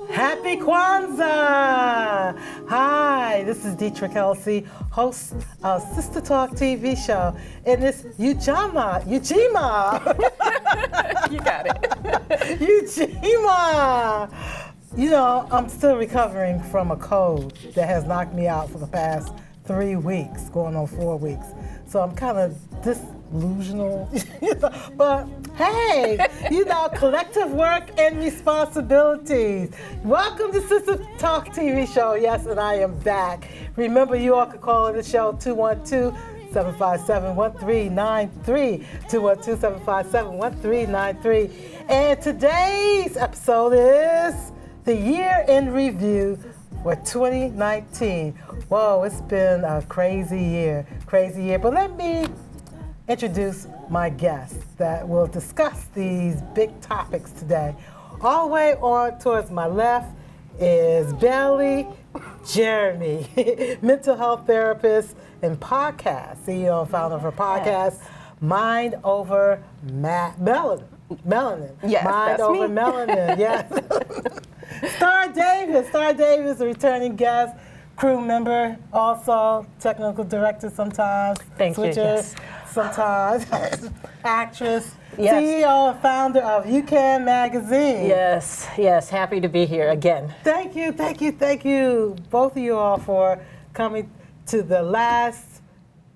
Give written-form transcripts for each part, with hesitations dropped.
Happy Kwanzaa! Hi, this is Dietrich Kelsey, host of SISTAH Talk TV show. And it's Ujima. You got it. Ujima! You know, I'm still recovering from a cold that has knocked me out for the past 3 weeks, going on 4 weeks. So I'm kind of disillusional. But hey, collective work and responsibilities. Welcome to SISTAH Talk TV show. Yes, and I am back. Remember, you all can call in the show 212-757-1393, 212-757-1393. And today's episode is the year in review for 2019. Whoa, it's been a crazy year. But let me introduce my guests that will discuss these big topics today. All the way on towards my left is Bailey Jeremy, mental health therapist and podcast, CEO and founder of her podcast, Mind Over Melanin. Yes, Mind that's Over me. Melanin, yes. Star Davis, a returning guest, crew member, also technical director sometimes, Thank you, yes. sometimes, actress, Yes. CEO and founder of You Can Magazine. Yes, happy to be here again. Thank you, both of you all for coming to the last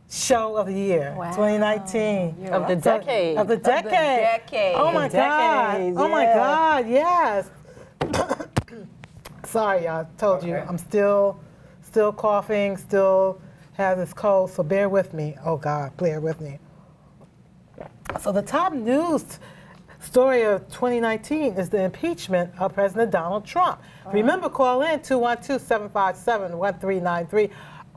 show of the year, Wow. 2019. Of the decade. Of the decade. Oh my God. Decades, Oh my yeah. God, yes. Sorry, I told you, I'm still coughing, still have this cold, so bear with me. Oh God, bear with me. So the top news story of 2019 is the impeachment of President Donald Trump. Remember, call in 212-757-1393.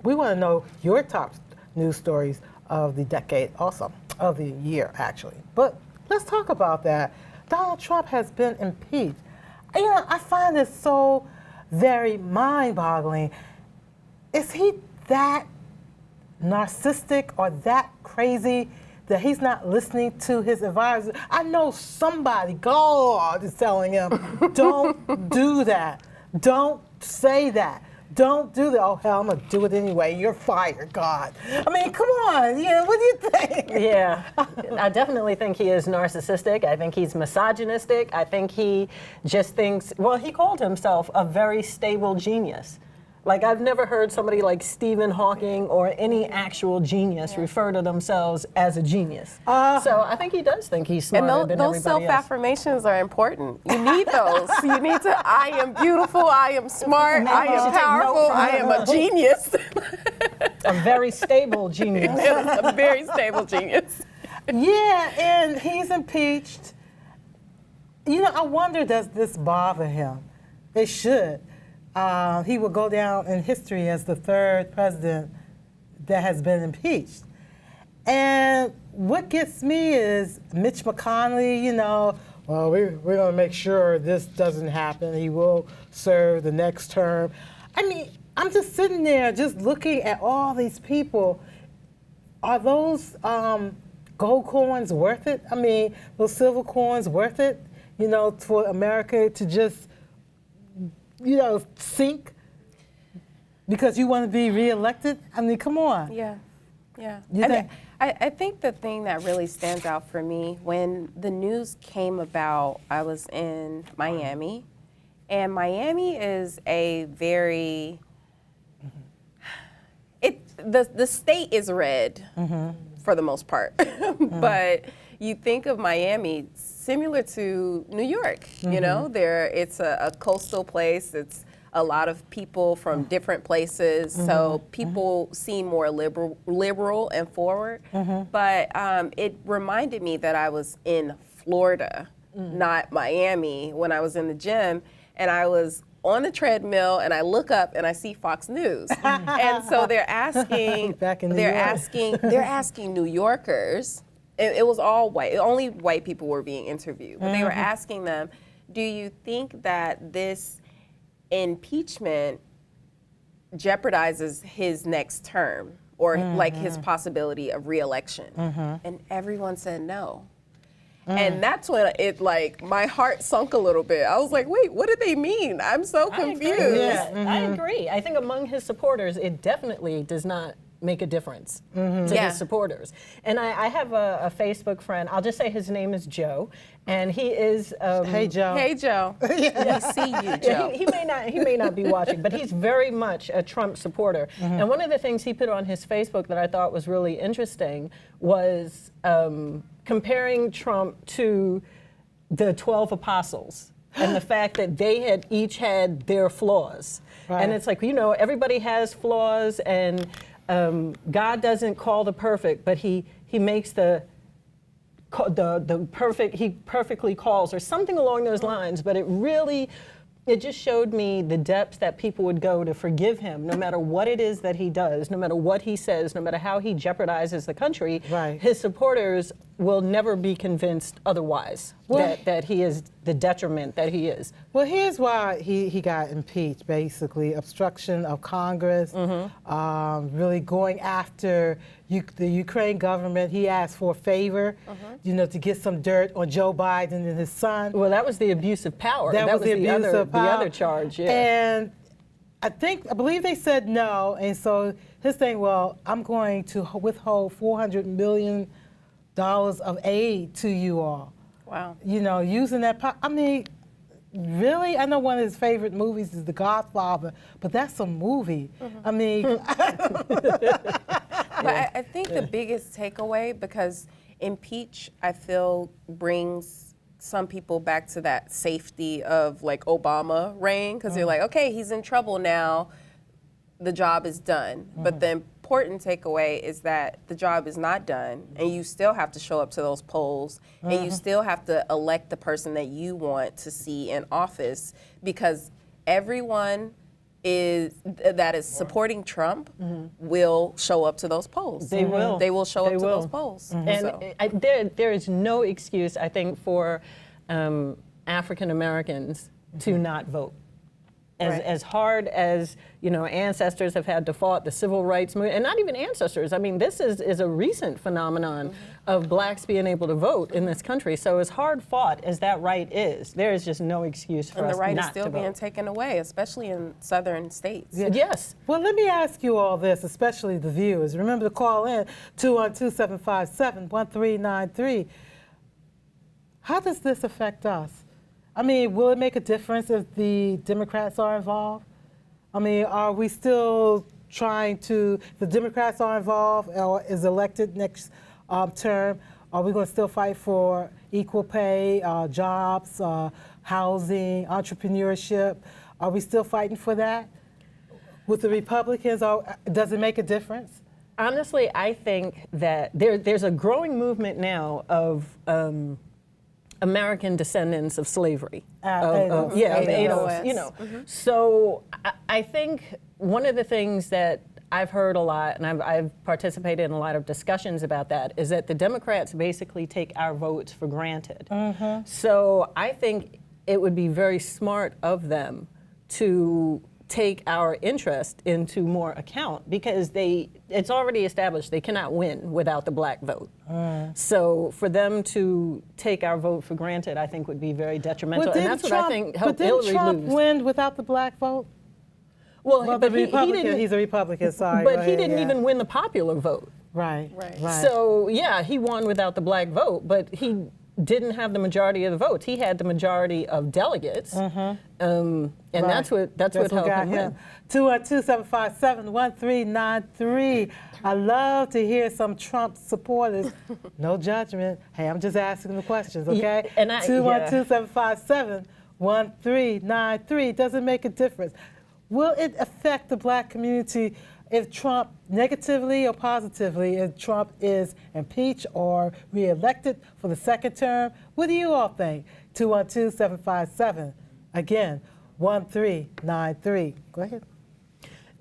We want to know your top news stories of the decade, also of the year, actually. But let's talk about that. Donald Trump has been impeached. You know, I find this so very mind-boggling. Is he that narcissistic or that crazy that he's not listening to his advisors? I know somebody, God, is telling him, don't do that. Don't say that. Don't do that. Oh, hell, I'm going to do it anyway. You're fired, God. I mean, come on. Yeah, what do you think? Yeah, I definitely think he is narcissistic. I think he's misogynistic. I think he just thinks, well, he called himself a very stable genius. Like, I've never heard somebody like Stephen Hawking or any actual genius refer to themselves as a genius. So I think he does think he's smarter than everybody those else. self-affirmations are important. You need those. You need to, I am beautiful, I am smart, I am powerful, I am a genius. A very stable genius. A very stable genius. Yeah, and he's impeached. You know, I wonder, does this bother him? It should. He will go down in history as the third president that has been impeached. And what gets me is Mitch McConnell, well, we're going to make sure this doesn't happen. He will serve the next term. I mean, I'm just sitting there just looking at all these people. Are those gold coins worth it? I mean, those silver coins worth it, for America to just sink because you want to be reelected? I mean, come on. Yeah. You think? I think the thing that really stands out for me, when the news came about, I was in Miami, and Miami is a very, the state is red for the most part, but you think of Miami similar to New York, it's a coastal place. It's a lot of people from different places, so people seem more liberal and forward. But it reminded me that I was in Florida, not Miami, when I was in the gym, and I was on the treadmill, and I look up and I see Fox News, and so they're asking, they're asking New Yorkers. It was all white. Only white people were being interviewed. But they were asking them, do you think that this impeachment jeopardizes his next term or like his possibility of reelection? And everyone said no. And that's when it like my heart sunk a little bit. I was like, wait, what did they mean? I'm so confused. I agree. I think among his supporters, it definitely does not make a difference to his supporters. And I have a Facebook friend. I'll just say his name is Joe, and he is. Hey Joe. Hey Joe. We see you, Joe. Yeah, he may not be watching, but he's very much a Trump supporter. And one of the things he put on his Facebook that I thought was really interesting was comparing Trump to the 12 apostles and the fact that they had each had their flaws. Right. And it's like, you know, everybody has flaws, and God doesn't call the perfect, but he makes the perfect, he perfectly calls, or something along those lines. But it just showed me the depths that people would go to forgive him, no matter what it is that he does, no matter what he says, no matter how he jeopardizes the country. Right. His supporters will never be convinced otherwise that he is the detriment that he is. Well, here's why he got impeached, basically. Obstruction of Congress, really going after the Ukraine government. He asked for a favor, to get some dirt on Joe Biden and his son. Well, that was the abuse of power. That was the abuse of power. The other charge, yeah. And I believe they said no, and so his thing, well, I'm going to withhold $400 million of aid to you all. Wow. Using that power. I mean, really? I know one of his favorite movies is The Godfather, but that's a movie. I mean. But I think the biggest takeaway, because impeach, I feel, brings some people back to that safety of like Obama reign, because they're like, okay, he's in trouble now, the job is done. But the important takeaway is that the job is not done, and you still have to show up to those polls, and you still have to elect the person that you want to see in office, because everyone that is supporting Trump will show up to those polls. They will. They will show up to those polls. And there is no excuse, I think, for African Americans to not vote. As hard as ancestors have had to fight the civil rights movement, and not even ancestors. I mean, this is a recent phenomenon of blacks being able to vote in this country. So as hard fought as that right is, there is just no excuse for us not to vote. And the right is still being taken away, especially in southern states. Yeah. Yes. Well, let me ask you all this, especially the viewers. Remember to call in 212-757-1393. How does this affect us? I mean, will it make a difference if the Democrats are involved? I mean, are we still trying to, if the Democrats are involved or is elected next term, are we going to still fight for equal pay, jobs, housing, entrepreneurship? Are we still fighting for that? With the Republicans, does it make a difference? Honestly, I think that there's a growing movement now of American descendants of slavery, of Adolf. So I think one of the things that I've heard a lot, and I've participated in a lot of discussions about that, is that the Democrats basically take our votes for granted. So I think it would be very smart of them to take our interest into more account, because it's already established they cannot win without the black vote. So for them to take our vote for granted, I think would be very detrimental. And that's what I think helped Hillary lose. But didn't Trump win without the black vote? Well, but he's a Republican, sorry. But he didn't even win the popular vote. Right. So yeah, he won without the black vote, but he didn't have the majority of the votes. He had the majority of delegates, and that's what helped him win. 212-757-1393. I love to hear some Trump supporters. No judgment. Hey, I'm just asking the questions, okay? 212-757-1393. Does it make a difference? Will it affect the black community if Trump, negatively or positively, if Trump is impeached or reelected for the second term? What do you all think? 212-757, again, 1393. Go ahead.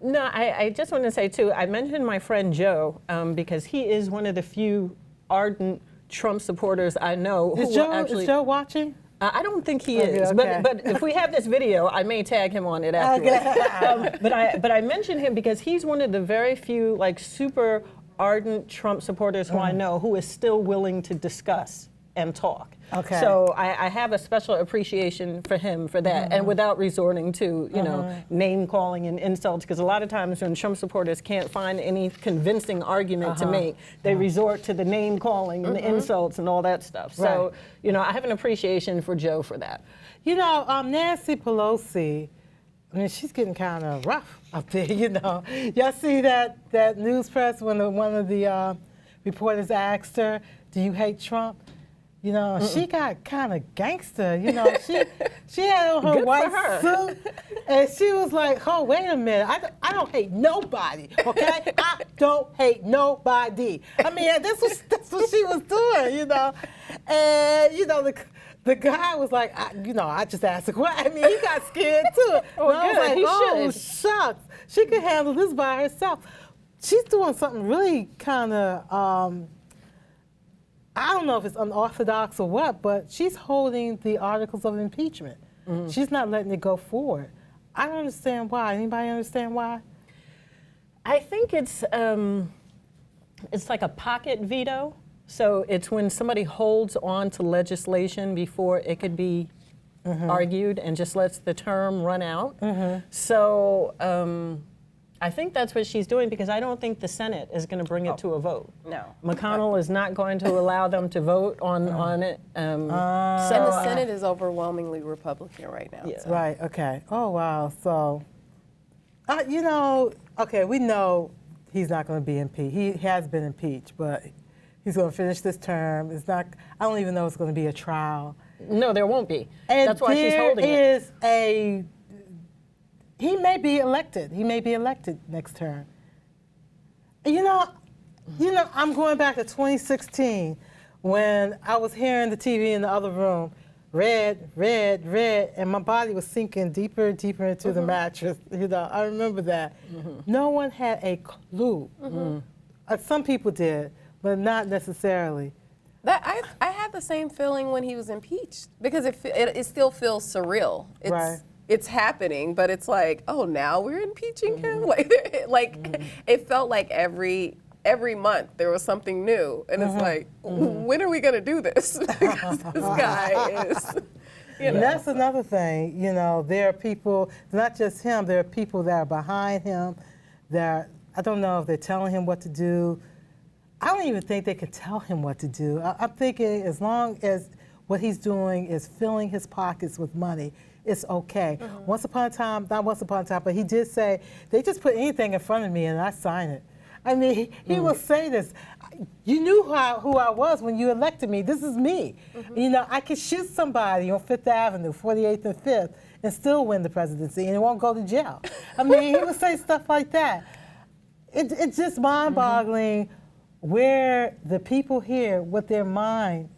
No, I just want to say, too, I mentioned my friend Joe because he is one of the few ardent Trump supporters I know. Is Joe watching? I don't think he is, okay. but if we have this video, I may tag him on it afterwards. But I mentioned him because he's one of the very few super ardent Trump supporters who I know who is still willing to discuss and talk. Okay. So I have a special appreciation for him for that, and without resorting to, name calling and insults, because a lot of times when Trump supporters can't find any convincing argument to make, they resort to the name calling and the insults and all that stuff. So, I have an appreciation for Joe for that. Nancy Pelosi, I mean, she's getting kind of rough up there, Y'all see that news press when one of the reporters asked her, "Do you hate Trump?" She got kind of gangster. She had on her white suit, and she was like, "Oh, wait a minute! I don't hate nobody, okay? I don't hate nobody." I mean, that's what she was doing, And the guy was like, I just asked a question. I mean, he got scared too. Oh, and I was good. like, shucks, she could handle this by herself. She's doing something really kind of. I don't know if it's unorthodox or what, but she's holding the articles of impeachment. She's not letting it go forward. I don't understand why. Anybody understand why? I think it's like a pocket veto. So it's when somebody holds on to legislation before it could be argued and just lets the term run out. So I think that's what she's doing, because I don't think the Senate is going to bring it to a vote. No. McConnell is not going to allow them to vote on it. And the Senate is overwhelmingly Republican right now. Yeah. So. Right, okay. Oh, wow. So, okay, we know he's not going to be impeached. He has been impeached, but he's going to finish this term. I don't even know if it's going to be a trial. No, there won't be. And that's why she's holding it. He may be elected. He may be elected next term. I'm going back to 2016 when I was hearing the TV in the other room, red, red, red, and my body was sinking deeper and deeper into the mattress. I remember that. No one had a clue. Some people did, but not necessarily. I had the same feeling when he was impeached, because it still feels surreal. It's happening, but it's like, oh, now we're impeaching him. It felt like every month there was something new, and it's like, when are we gonna do this? Because this guy is. And that's another thing. There are people, not just him. There are people that are behind him. I don't know if they're telling him what to do. I don't even think they can tell him what to do. I'm thinking as long as what he's doing is filling his pockets with money, it's okay. Once upon a time, not once upon a time, but he did say, they just put anything in front of me and I sign it. I mean, he will say this. You knew who I was when you elected me. This is me. I could shoot somebody on 5th Avenue, 48th and 5th, and still win the presidency and it won't go to jail. I mean, he would say stuff like that. It's just mind-boggling where the people here, with their mind,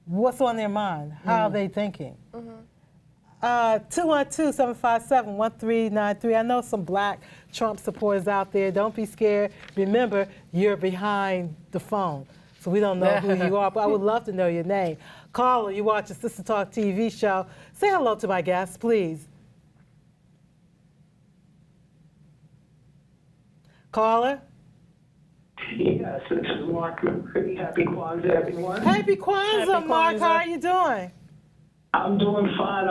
what's on their mind, how are they thinking. 212-757-1393. I know some black Trump supporters out there. Don't be scared. Remember, you're behind the phone, so we don't know who you are, but I would love to know your name. Caller, you watch the Sister Talk TV show. Say hello to my guests, please. Caller? Yes, this is Mark. Happy Kwanzaa, everyone. Happy Kwanzaa, Mark. How are you doing? I'm doing fine.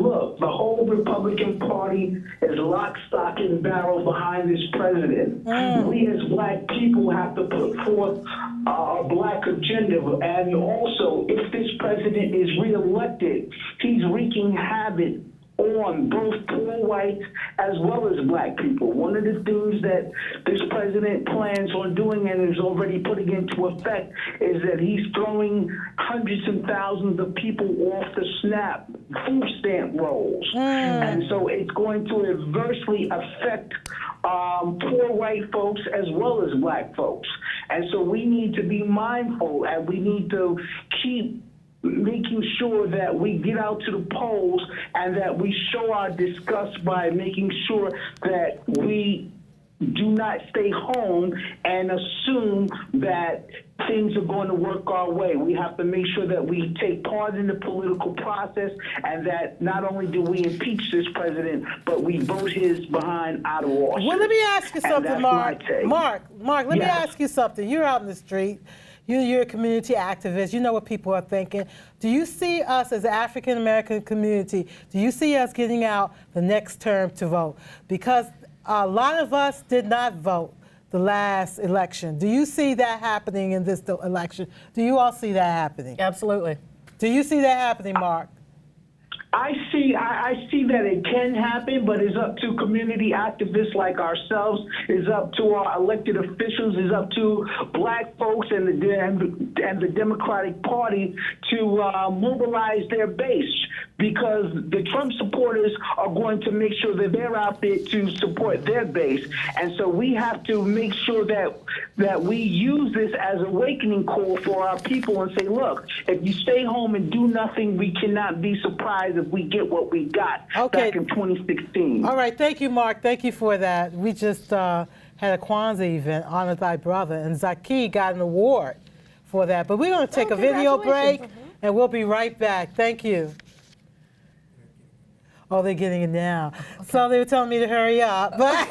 Look, the whole Republican Party is lock, stock, and barrel behind this president. We as black people have to put forth a black agenda. And also, if this president is reelected, he's wreaking havoc on both poor whites as well as black people. One of the things that this president plans on doing and is already putting into effect is that he's throwing hundreds and thousands of people off the SNAP food stamp rolls. And so it's going to adversely affect poor white folks as well as black folks. And so we need to be mindful, and we need to keep making sure that we get out to the polls and that we show our disgust by making sure that we do not stay home and assume that things are going to work our way. We have to make sure that we take part in the political process, and that not only do we impeach this president, but we vote his behind out of office. Well, let me ask you something, Mark. Mark, let me Yes. ask you something. You're out in the street. You're a community activist. You know what people are thinking. Do you see us as the African American community, do you see us getting out the next term to vote? Because a lot of us did not vote the last election. Do you see that happening in this election? Do you all see that happening? Absolutely. Do you see that happening, Mark? I see that it can happen, but it's up to community activists like ourselves. It's up to our elected officials. It's up to black folks and the Democratic Party to mobilize their base, because the Trump supporters are going to make sure that they're out there to support their base. And so we have to make sure that we use this as an awakening call for our people and say, look, if you stay home and do nothing, we cannot be surprised if we get what we got back in 2016. All right, thank you, Mark. Thank you for that. We just had a Kwanzaa event, Honor Thy Brother, and Zaki got an award for that. But we're going to take a video break, and we'll be right back. Thank you. Oh, they're getting it now. Okay. So they were telling me to hurry up. But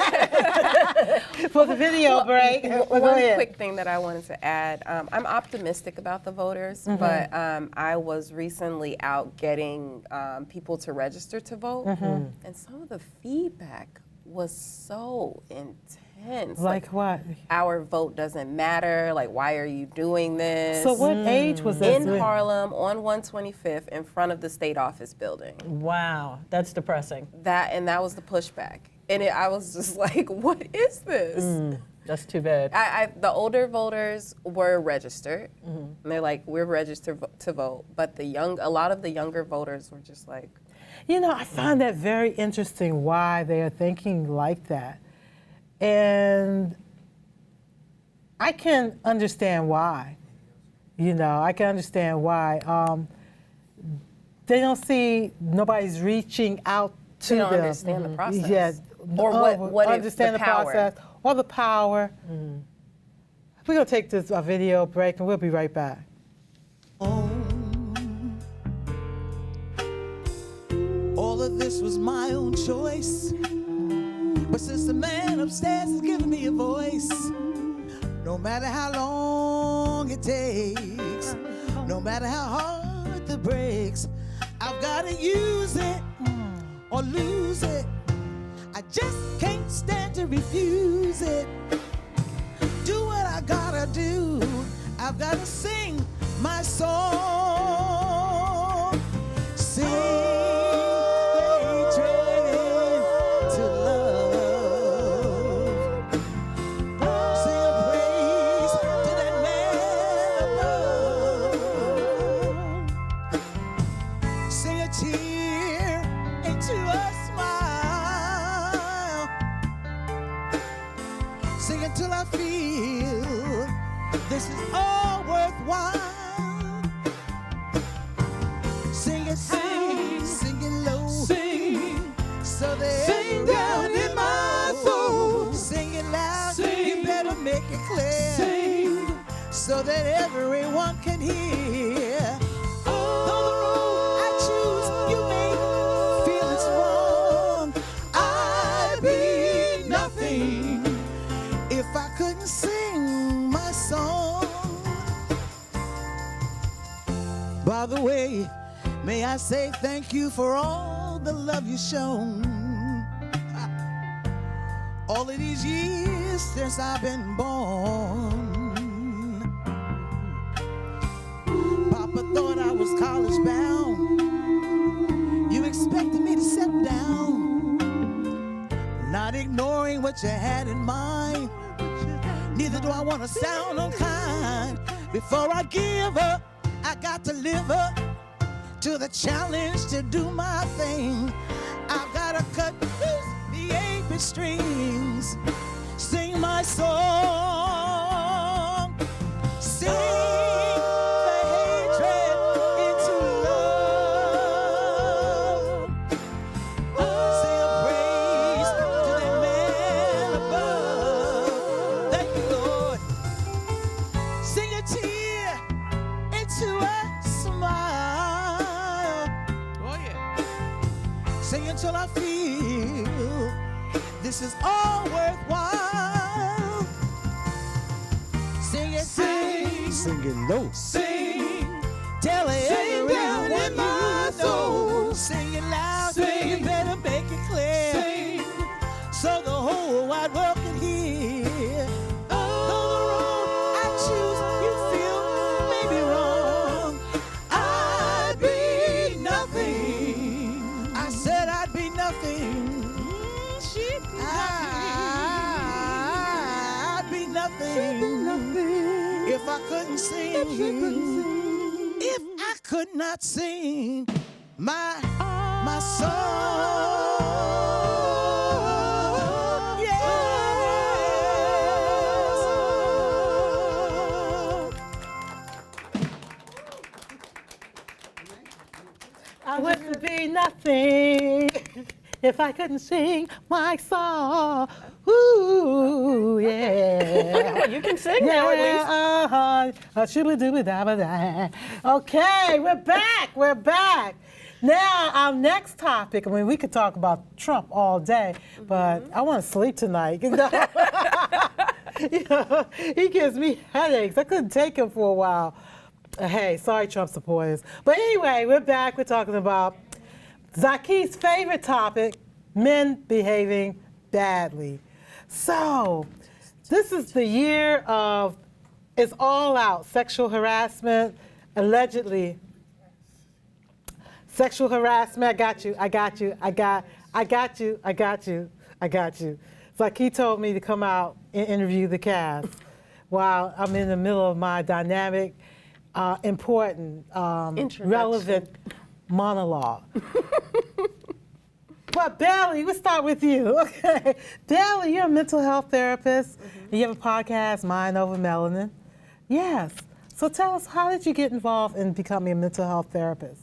for the video break, one quick thing that I wanted to add. I'm optimistic about the voters, but I was recently out getting people to register to vote, and some of the feedback was so intense. Like what? Our vote doesn't matter. Like, why are you doing this? So what age was this? In Harlem, on 125th, in front of the state office building. Wow, that's depressing. That was the pushback. And I was just like, what is this? That's too bad. The older voters were registered. And they're like, we're registered to vote. But a lot of the younger voters were just like. You know, I find that very interesting why they are thinking like that. And I can understand why. You know, I can understand why. They don't see nobody's reaching out to them. They don't understand the process. Yeah. Or what understand the the power. process or the power. We're going to take this video break, and we'll be right back. All of this was my own choice. But since the man upstairs has given me a voice, no matter how long it takes, no matter how hard the breaks, I've got to use it or lose it. I just can't stand to refuse it. Do what I gotta do. I've got to sing my song. Sing. Till I feel this is all worthwhile. Sing it, sing it low, sing, so that sing down in my soul. Sing it loud, you better make it clear, sing, so that everyone can hear. Though the road I choose, you may feel it's wrong. I'd be nothing if I couldn't sing my song. By the way, may I say thank you for all the love you've shown. All of these years since I've been born. Papa thought I was college bound. You expected me to settle down, not ignoring what you had in mind. Neither do I want to sound unkind. Before I give up, I got to live up to the challenge to do my thing. I've got to cut loose the 8-bit strings, sing my song, sing the hatred into love, sing a praise to the man above. Thank you, Lord. Sing a tear into a smile. Oh yeah. Sing until I feel this is all worthwhile. Sing it, sing, sing it low. Sing, Tell sing down everyone in my you know. soul. Sing it loud, Sing. you better make it clear. Sing, So the whole wide world can hear. Though the road I choose you feel may be wrong, I'd be nothing. I said I'd be nothing. I'd be nothing if I couldn't sing. If I could not sing my song. I wouldn't be nothing if I couldn't sing my song. Ooh, yeah. You can sing now at least. Shoo-ba-doo-ba-da-ba-da. Okay, we're back. We're back. Now, our next topic, I mean, we could talk about Trump all day, but I want to sleep tonight. You know? You know, he gives me headaches. I couldn't take him for a while. Hey, sorry, Trump supporters. But anyway, we're back. We're talking about Zaki's favorite topic, men behaving badly. So, this is the year of, it's all out, sexual harassment, allegedly. Sexual harassment, I got you. Zaki told me to come out and interview the cast while I'm in the middle of my dynamic, important, relevant monologue. But Bailey, we'll start with you. Okay, Bailey, you're a mental health therapist. You have a podcast, Mind Over Melanin. Yes. So tell us, how did you get involved in becoming a mental health therapist?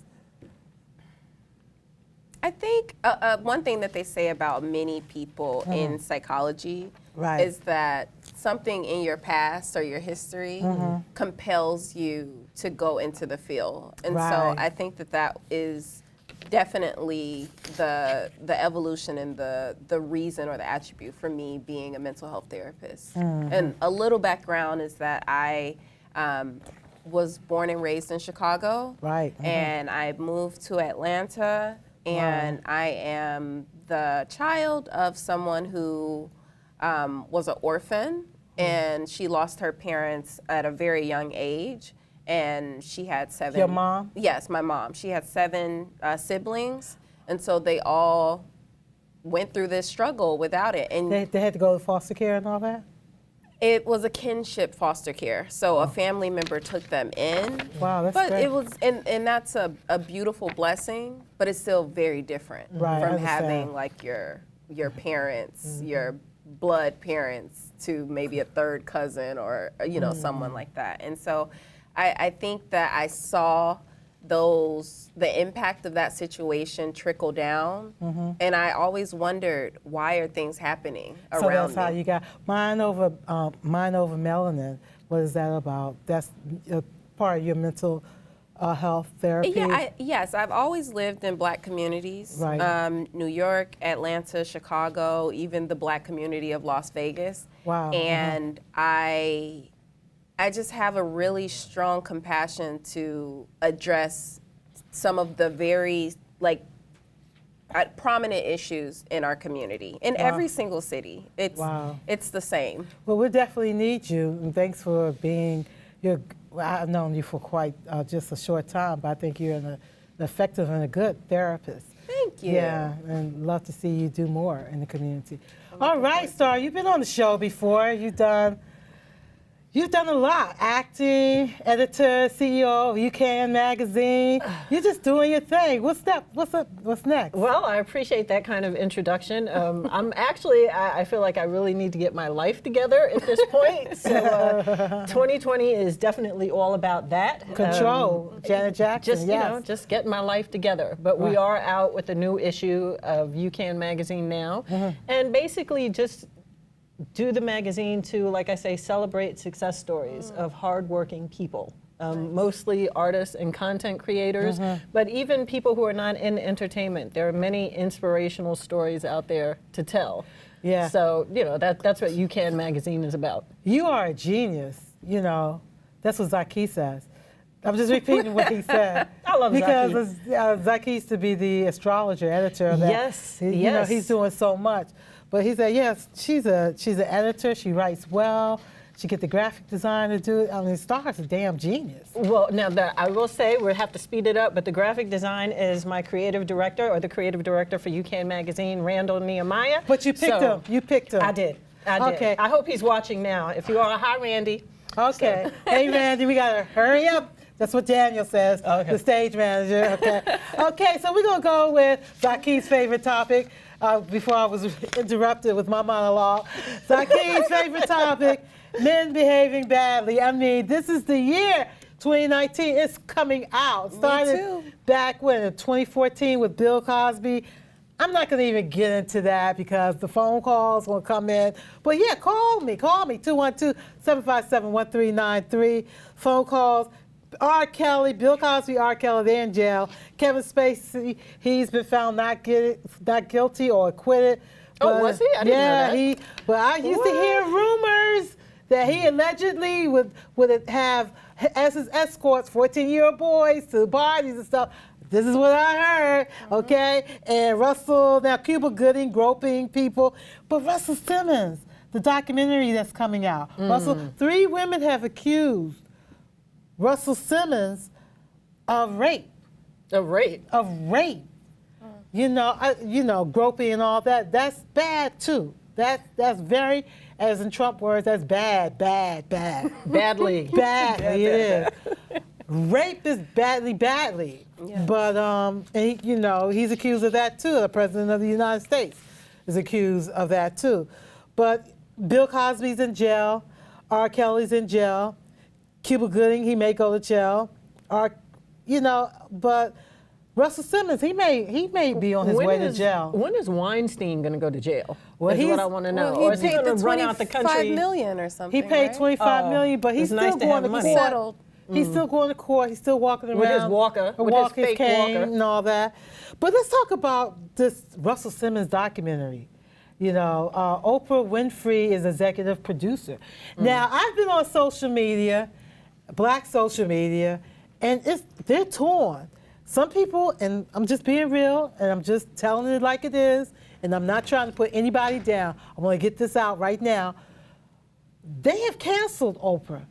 I think one thing that they say about many people in psychology Right. is that something in your past or your history compels you to go into the field. And so Right. I think that that is definitely the evolution and the reason or the attribute for me being a mental health therapist. And a little background is that I was born and raised in Chicago. Right. And I moved to Atlanta. And I am the child of someone who was an orphan, and she lost her parents at a very young age, and she had 7. Your mom? Yes, my mom. She had 7 siblings, and so they all went through this struggle without it. And They had to go to foster care and all that? it was a kinship foster care, so a family member took them in. Wow, that's but great. it was, and that's a beautiful blessing, but it's still very different Right, I from understand. having like your parents, your blood parents, to maybe a third cousin or someone like that. And so, I think that I saw the impact of that situation trickle down, and I always wondered, why are things happening around So that's me? how you got Mind Over Melanin. What is that about? That's part of your mental health therapy? Yeah, yes, I've always lived in Black communities. Right. New York, Atlanta, Chicago, even the Black community of Las Vegas. Wow, And I just have a really strong compassion to address some of the very prominent issues in our community. In every single city, it's the same. Well, we definitely need you, and thanks for being I've known you for quite just a short time, but I think you're an effective and a good therapist. Thank you. Yeah, and love to see you do more in the community. All right, Star, you've been on the show before. You've done a lot. Acting, editor, CEO of UCAN magazine. You're just doing your thing. What's next? Well, I appreciate that kind of introduction. I feel like I really need to get my life together at this point. So 2020 is definitely all about that. Control, Janet Jackson, Just, just getting my life together. But we are out with a new issue of UCAN magazine now. And basically just do the magazine to, like I say, celebrate success stories of hardworking people. Mostly artists and content creators, but even people who are not in entertainment. There are many inspirational stories out there to tell. Yeah. So, that's what UCAN magazine is about. You are a genius, That's what Zaki says. I'm just repeating what he said. I love because Zaki used to be the astrologer editor of that. Yes, You know, yes. he's doing so much. But he said, yes, she's an editor. She writes well. She get the graphic designer to do it. I mean, Star's a damn genius. Well, now I will say we'll have to speed it up, but the graphic design is my creative director, or the creative director for UCAN Magazine, Randall Nehemiah. But you picked him. You picked him. I did. I did. Okay. I hope he's watching now. If you are, hi, Randy. Okay. Hey, Randy, we got to hurry up. That's what Daniel says, the stage manager. Okay. Okay, so we're going to go with Zaki's favorite topic before I was interrupted with my monologue. Zaki's favorite topic, men behaving badly. I mean, this is the year 2019. It's coming out. Started back when, in 2014 with Bill Cosby. I'm not going to even get into that because the phone calls will come in. But yeah, call me, 212-757-1393. Phone calls. R. Kelly, Bill Cosby, R. Kelly, they're in jail. Kevin Spacey, he's been found not guilty or acquitted. Oh, was he? I didn't know that. But I used to hear rumors that he allegedly would have as his escorts 14-year-old boys to parties and stuff. This is what I heard, okay? And now Cuba Gooding groping people. But Russell Simmons, the documentary that's coming out. Russell, 3 women have accused Russell Simmons of rape. Of rape? Of rape. You know, groping and all that. That's bad too. That's very, as in Trump words, that's bad. Badly. Badly, it is. Rape is badly. Yeah. But he's accused of that too. The president of the United States is accused of that too. But Bill Cosby's in jail. R. Kelly's in jail. Cuba Gooding, he may go to jail. But Russell Simmons, he may be on his way to jail. When is Weinstein going to go to jail? Well, is what I want to know. Well, or is he going to run out the country? $25 million or something. He paid $25 million, but he's still going to court. Settled. He's still going to court. He's still walking around with his walker, with his fake cane walker, and all that. But let's talk about this Russell Simmons documentary. Oprah Winfrey is executive producer. Now, I've been on social media, black social media, and they're torn. Some people, and I'm just being real, and I'm just telling it like it is, and I'm not trying to put anybody down. I want to get this out right now. They have canceled Oprah.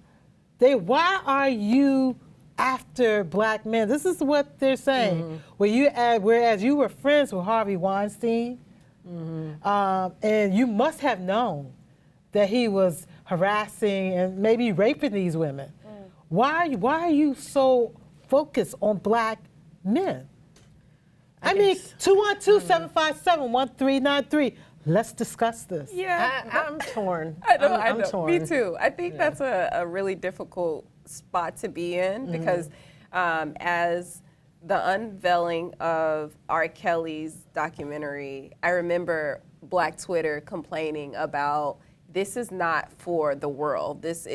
Why are you after black men? This is what they're saying. Whereas you were friends with Harvey Weinstein, and you must have known that he was harassing and maybe raping these women. Why are you so focused on black men? I mean, 212-757-1393. Let's discuss this. Yeah, I'm torn. I know. I'm torn. Me too. I think that's a really difficult spot to be in because as the unveiling of R. Kelly's documentary, I remember Black Twitter complaining about this is not for the world. This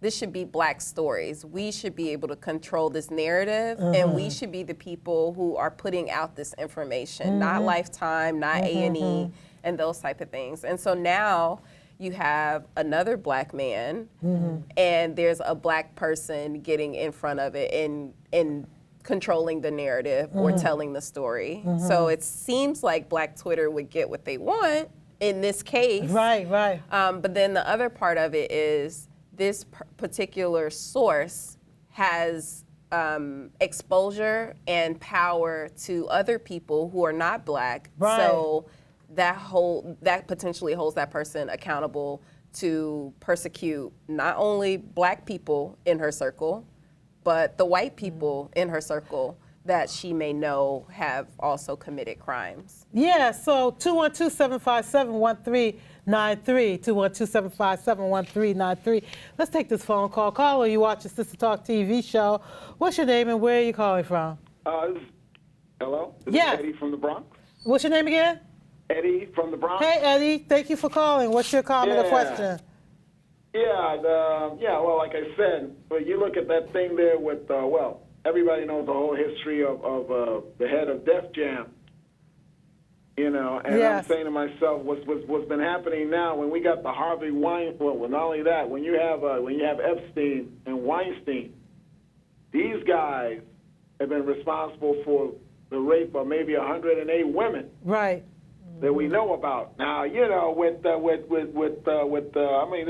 should be Black stories. We should be able to control this narrative, and we should be the people who are putting out this information, not Lifetime, not A&E, and those type of things. And so now you have another black man, and there's a black person getting in front of it and controlling the narrative or telling the story. So it seems like Black Twitter would get what they want in this case. Right. But then the other part of it is this particular source has exposure and power to other people who are not black. Right. So that potentially holds that person accountable to persecute not only black people in her circle, but the white people in her circle that she may know have also committed crimes. Yeah, so 212-757-1393, 212-757-1393. Let's take this phone call. Caller, you watch the Sister Talk TV show. What's your name and where are you calling from? Hello? This Yeah. is Eddie from the Bronx. What's your name again? Eddie from the Bronx. Hey, Eddie. Thank you for calling. What's your comment or Yeah. question? Well, like I said, but you look at that thing there with, everybody knows the whole history of the head of Def Jam. You know, and Yes. I'm saying to myself, what's been happening now when we got the Harvey Weinstein? Well, not only that, when you have Epstein and Weinstein, these guys have been responsible for the rape of maybe 108 women Right. that we know about. Now, you know, I mean, there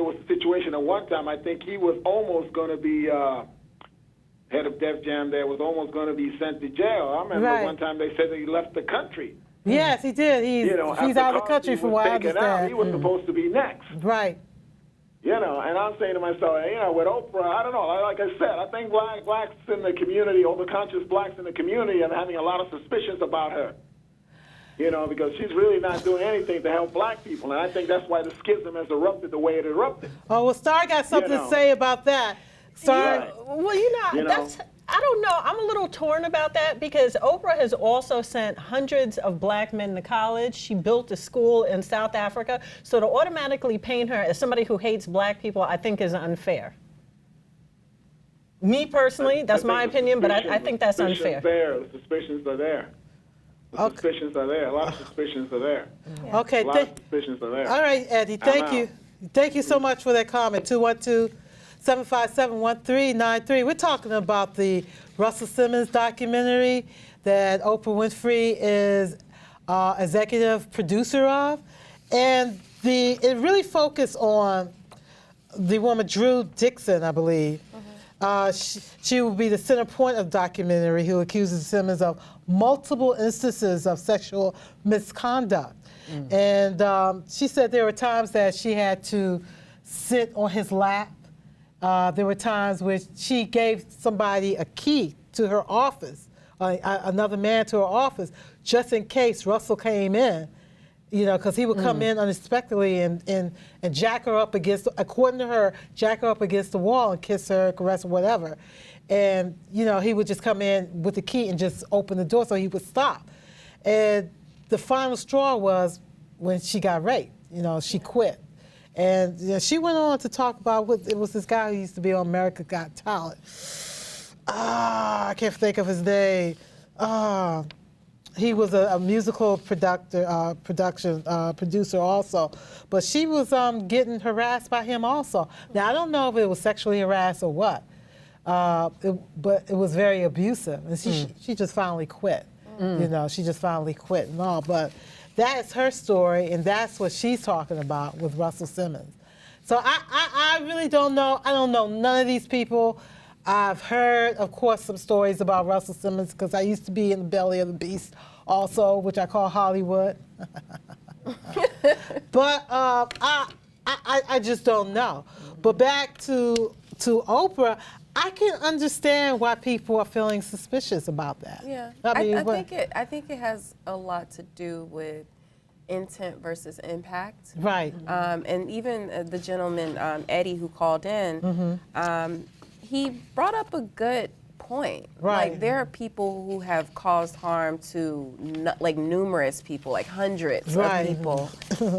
was a situation at one time. I think he was almost going to be head of Def Jam. There was almost going to be sent to jail. I remember Right. one time they said that he left the country. Yes, he did. He's After out of the Cosby country from was what I taken out, understand. he was supposed to be next. Right. You know, and I'm saying to myself, you know, with Oprah, I don't know. Like I said, I think blacks in the community, overconscious blacks in the community, are having a lot of suspicions about her. You know, because she's really not doing anything to help black people, and I think that's why the schism has erupted the way it erupted. Oh, well, Star got something know. to say about that. Star. Right. Well, You know? that's, I don't know. I'm a little torn about that because Oprah has also sent hundreds of black men to college. She built a school in South Africa. So to automatically paint her as somebody who hates black people, I think is unfair. Me personally, that's my opinion, but I think that's unfair. The suspicions are there. The suspicions are there. A lot of suspicions are there. Okay. A lot of suspicions are there. All right, Eddie. Thank you. Thank you so much for that comment. 212-757-1393. We're talking about the Russell Simmons documentary that Oprah Winfrey is executive producer of, and it really focused on the woman Drew Dixon, I believe. She will be the center point of the documentary, who accuses Simmons of multiple instances of sexual misconduct. And she said there were times that she had to sit on his lap. There were times where she gave somebody a key to her office, another man to her office, just in case Russell came in. You know, because he would come in unexpectedly and jack her up against, according to her, jack her up against the wall and kiss her, caress her, whatever. And, you know, he would just come in with the key and just open the door so he would stop. And the final straw was when she got raped. You know, she quit. And you know, she went on to talk about it was this guy who used to be on America Got Talent. I can't think of his name. He was a musical producer also, but she was getting harassed by him also. Now I don't know if it was sexually harassed or what, but it was very abusive, and she just finally quit. You know, she just finally quit and all. But that's her story, and that's what she's talking about with Russell Simmons. So I really don't know. I don't know none of these people. I've heard, of course, some stories about Russell Simmons because I used to be in the belly of the beast also, which I call Hollywood. But I just don't know. But back to Oprah, I can understand why people are feeling suspicious about that. Yeah, I I think it has a lot to do with intent versus impact. Right. And even the gentleman Eddie who called in, he brought up a good point. Right. Like there are people who have caused harm to like numerous people, like hundreds Right. of people,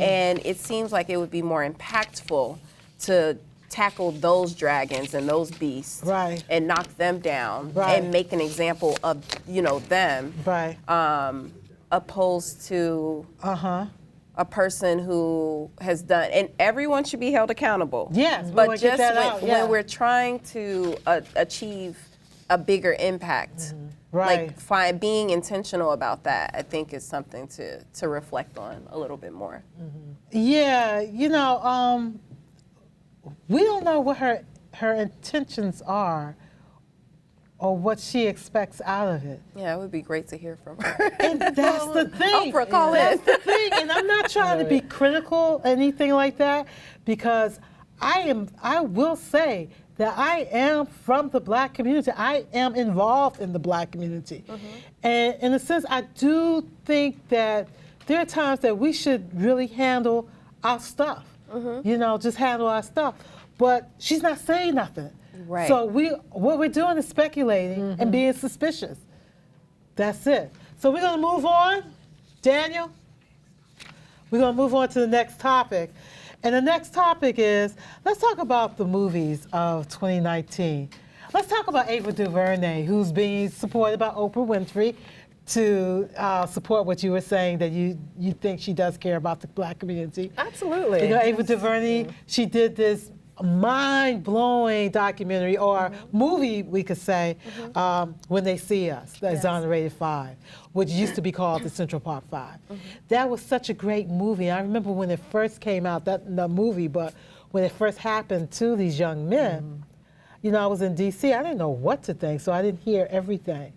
and it seems like it would be more impactful to tackle those dragons and those beasts, Right. and knock them down, Right. and make an example of them, Right. opposed to a person who has done, and everyone should be held accountable. Yes, we but wanna get just that out, yeah. when we're trying to achieve a bigger impact, Right. like being intentional about that, I think is something to reflect on a little bit more. Yeah, you know, we don't know what her intentions are or what she expects out of it. Yeah, it would be great to hear from her. And that's the thing. Oprah, call in. That's the thing. And I'm not trying to be critical, anything like that, because I will say that I am from the black community. I am involved in the black community. And in a sense, I do think that there are times that we should really handle our stuff. You know, just handle our stuff. But she's not saying nothing. Right. So what we're doing is speculating and being suspicious. That's it. So we're gonna move on. Daniel, we're gonna move on to the next topic. And the next topic is, let's talk about the movies of 2019. Let's talk about Ava DuVernay, who's being supported by Oprah Winfrey, to support what you were saying, that you think she does care about the Black community. Absolutely. You know, Ava DuVernay, she did this mind-blowing documentary or movie, we could say, When They See Us, the Exonerated Five, which used to be called the Central Park Five. That was such a great movie. I remember when it first came out, the movie, but when it first happened to these young men, you know, I was in D.C., I didn't know what to think, so I didn't hear everything.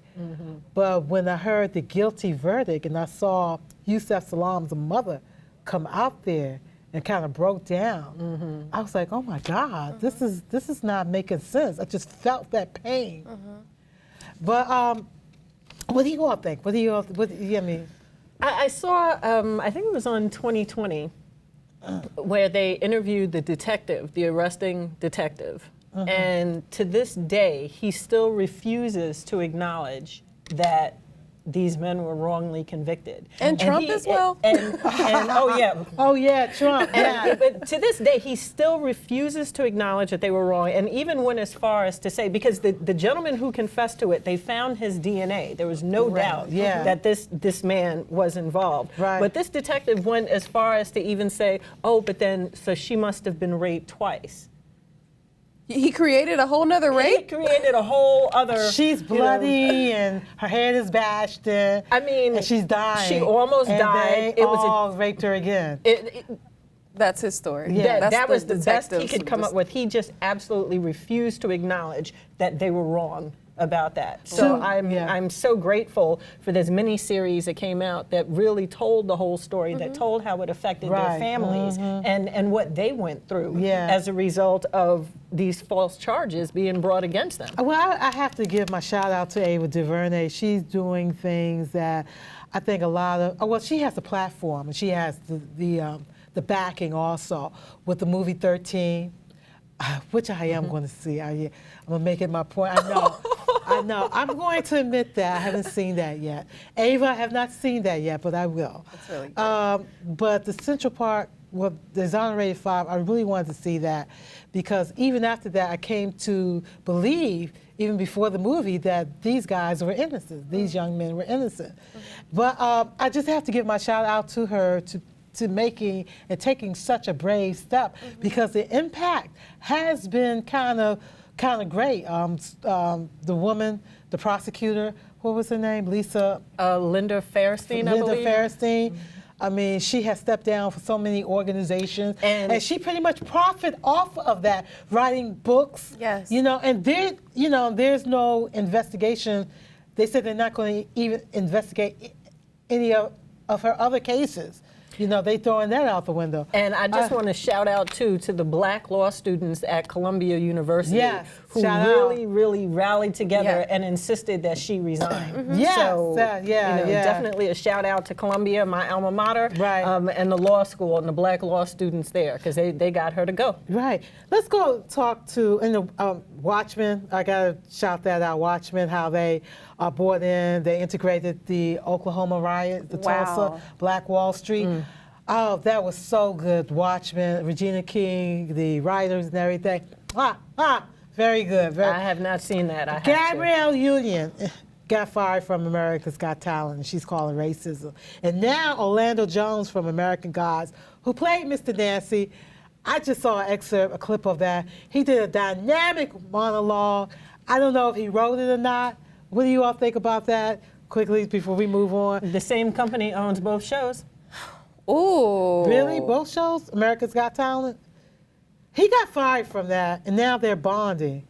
But when I heard the guilty verdict and I saw Yusef Salaam's mother come out there and kind of broke down, I was like, oh my God, this is not making sense. I just felt that pain. But what do you all think? What do you all, I mean? I saw, I think it was on 2020, where they interviewed the detective, the arresting detective. And to this day, he still refuses to acknowledge that these men were wrongly convicted. And Trump as well? And oh yeah. Oh yeah, Trump, yeah. But to this day, he still refuses to acknowledge that they were wrong, and even went as far as to say, because the gentleman who confessed to it, they found his DNA. There was no doubt that this man was involved. Right. But this detective went as far as to even say, oh, but then, so she must have been raped twice. He created a whole nother He rape? created a whole other. She's bloody and her head is bashed in. I mean, and she's dying. she almost and died. They It was all raped her again. That's his story. Yeah. That's that was the best he detectives could who come just- up with. He just absolutely refused to acknowledge that they were wrong about that. So I'm so grateful for this mini series that came out that really told the whole story, that told how it affected their families and what they went through as a result of these false charges being brought against them. Well, I have to give my shout out to Ava DuVernay. She's doing things that I think a lot of, well, she has a platform and she has the backing also with the movie 13, which I am going to see. I'm going to make it my point. I know. I know. I'm going to admit that I haven't seen that yet. Ava, I have not seen that yet, but I will. That's really good. But the Central Park, well, the Exonerated Five, I really wanted to see that because even after that, I came to believe, even before the movie, that these guys were innocent. These young men were innocent. But I just have to give my shout out to her to making and taking such a brave step because the impact has been kind of great. The woman, the prosecutor, what was her name? Linda Fairstein, I believe. Linda Fairstein. I mean, she has stepped down for so many organizations, and she pretty much profit off of that, writing books. Yes. You know, and there's no investigation. They said they're not going to even investigate any of her other cases. You know, they throwing that out the window. And I just want to shout out, too, to the Black law students at Columbia University who really rallied together and insisted that she resign. So, definitely a shout out to Columbia, my alma mater, and the law school and the Black law students there, because they got her to go. Right. Let's go talk to Watchmen. I got to shout that out, Watchmen, how they brought in, they integrated the Oklahoma riot, the Tulsa, Black Wall Street. Oh, that was so good, Watchmen, Regina King, the writers and everything. Very good. I have not seen that. Gabrielle Union got fired from America's Got Talent, and she's calling racism. And now Orlando Jones from American Gods, who played Mr. Nancy, I just saw an excerpt, a clip of that. He did a dynamic monologue. I don't know if he wrote it or not. What do you all think about that? Quickly, before we move on. The same company owns both shows. Ooh. Really? Both shows? America's Got Talent? He got fired from that, and now they're bonding.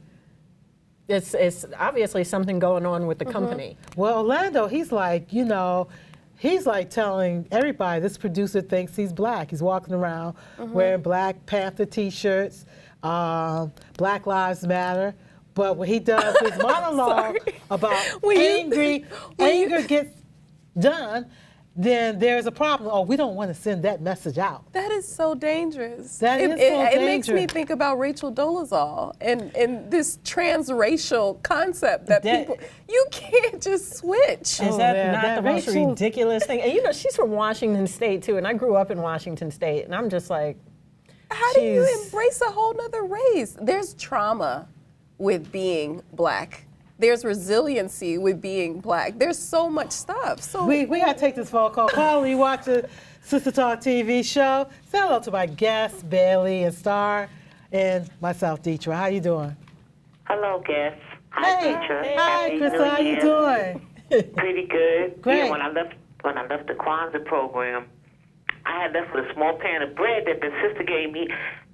It's obviously something going on with the company. Well, Orlando, he's like telling everybody, this producer thinks he's black. He's walking around wearing Black Panther t-shirts, Black Lives Matter. But when he does his monologue about anger gets done, then there's a problem. Oh, we don't want to send that message out. That is so dangerous. It makes me think about Rachel Dolezal and this transracial concept that people, you can't just switch. Is that the most ridiculous thing? And you know, she's from Washington State too, and I grew up in Washington State, and I'm just like, how do you embrace a whole nother race? There's trauma with being black. there's resiliency with being Black. There's so much stuff. So We got to take this phone call. Carl, you watch the Sister Talk TV show. Say hello to my guests, Bailey and Star, and myself, Deetra. How you doing? Hello, guests. Hi, teacher. Hi, Crystal. How you doing? Pretty good. Great. Yeah, when I left the Kwanzaa program, I had left with a small pan of bread that the sister gave me,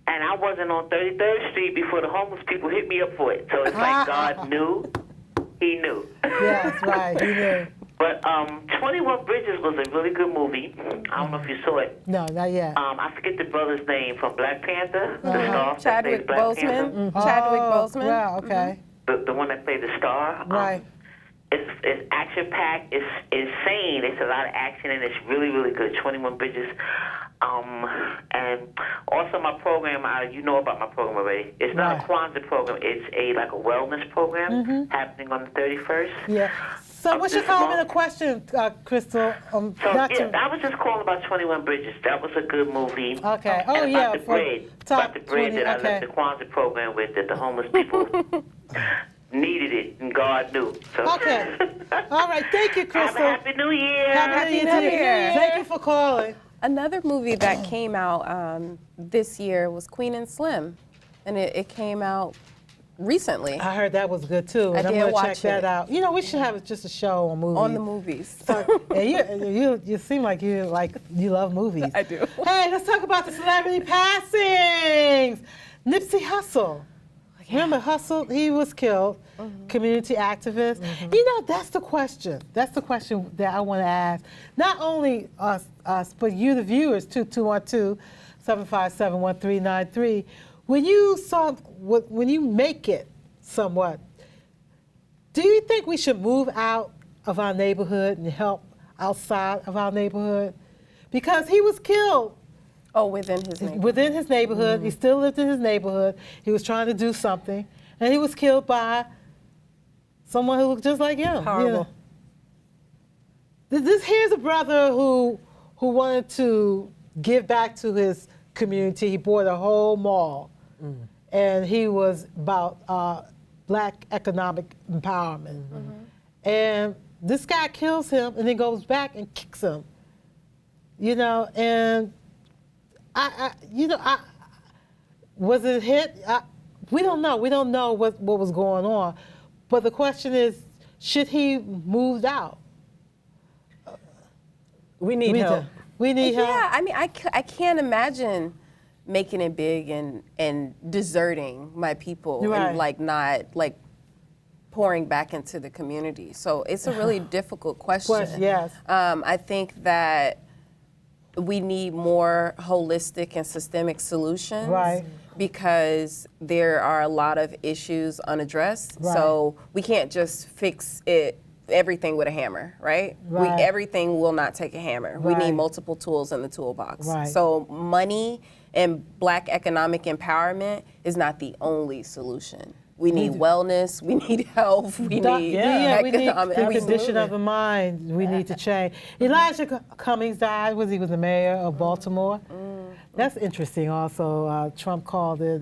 and I wasn't on 33rd Street before the homeless people hit me up for it. So it's like God knew. He knew. Yes, right. He knew. But 21 Bridges was a really good movie. I don't know if you saw it. No, not yet. I forget the brother's name from Black Panther. The star that Chadwick plays Black Panther. Boseman. Chadwick Boseman. Wow, okay. The one that played the star. Right. It's action-packed. It's insane. It's a lot of action, and it's really, really good. 21 Bridges. And also my program, you know about my program already. It's not a Kwanzaa program. It's like a wellness program happening on the 31st. Yeah. So what's your comment or question, Crystal? I was just calling about 21 Bridges. That was a good movie. Okay. And yeah. About the bread. About the bread that I left the Kwanzaa program with, that the homeless people needed it, and God knew. So. Okay. All right. Thank you, Crystal. Have a Happy New Year. Happy New Year. Thank you for calling. Another movie that came out this year was Queen and Slim, and it came out recently. I heard that was good too, and I I'm did gonna watch check that it. out. You know, we should have just a show on movies. On the movies. And you seem like you love movies. I do. Hey, let's talk about the celebrity passings. Nipsey Hussle. Remember Hussle? He was killed. Community activist. You know, that's the question. That's the question that I want to ask. Not only us, but you, the viewers, 2212-757-1393. When you make it somewhat, do you think we should move out of our neighborhood and help outside of our neighborhood? Because he was killed. Oh, within his neighborhood. Within his neighborhood. He still lived in his neighborhood. He was trying to do something, and he was killed by someone who looked just like him. Horrible. You know? Here's a brother who wanted to give back to his community. He bought a whole mall, and he was about Black economic empowerment. And this guy kills him and then goes back and kicks him. You know, and was it a hit? We don't know. We don't know what was going on. But the question is, should he move out? We need help. We need help. Yeah, I mean, I can't imagine making it big and deserting my people and not pouring back into the community. So it's a really difficult question. Yes. I think that we need more holistic and systemic solutions. Right. Because there are a lot of issues unaddressed. Right. So we can't just fix everything with a hammer, right? Right. Everything will not take a hammer. We Right. need multiple tools in the toolbox. Right. So money and Black economic empowerment is not the only solution. We need wellness, we need health, we need we need economic. the condition of the mind. We need to change. Elijah Cummings died. He was the mayor of Baltimore. That's interesting. Also, Trump called it